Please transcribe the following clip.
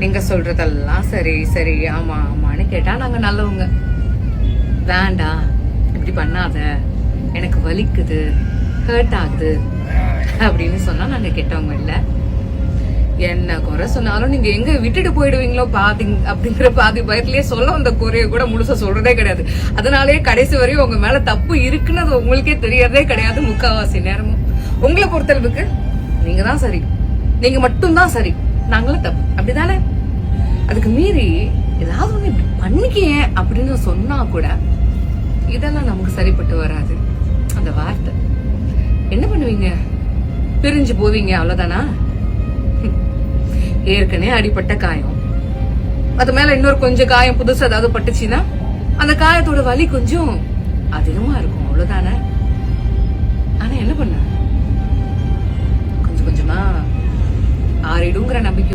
நீங்க சொல்றதெல்லாம் சரி சரி ஆமா ஆமான்னு கேட்டா நாங்க நல்லவங்க. வேண்டாம் இப்படி பண்ணாத, எனக்கு வலிக்குது, ஹர்ட் ஆகுது அப்படின்னு சொன்னா நாங்க கெட்டவங்க இல்ல. என்ன குறை சொன்னாலும் நீங்க எங்க விட்டுட்டு போயிடுவீங்களோ பாதி அப்படிங்கிற பாதி பயத்திலேயே சொல்ல வந்த குறைய கூட முழுசா சொல்றதே கிடையாது. அதனாலேயே கடைசி வரையும் உங்க மேல தப்பு இருக்குன்னு அது உங்களுக்கே தெரியறதே கிடையாது. முக்காவாசி நேரமும் உங்களை பொறுத்தளவுக்கு நீங்க தான் சரி, நீங்க மட்டும்தான் சரி, நாங்களும் தப்பு, அப்படிதானே? அதுக்கு மீறி ஏதாவது ஒண்ணு இப்படி பண்ணிக்கிய அப்படின்னு சொன்னா கூட இதெல்லாம் நமக்கு சரிப்பட்டு வராது. அந்த வார்த்தை என்ன பண்ணுவீங்க? பிரிஞ்சு போவீங்க, அவ்வளவுதானா? ஏற்கனவே அடிப்பட்ட காயம், அது மேல இன்னொரு கொஞ்சம் காயம் புதுசு ஏதாவது பட்டுச்சுன்னா அந்த காயத்தோட வலி கொஞ்சம் அதிகமா இருக்கும், அவ்வளவுதானே? ஆனா என்ன பண்ண, கொஞ்சம் கொஞ்சமா ஆறிடுங்கிற நம்பிக்கை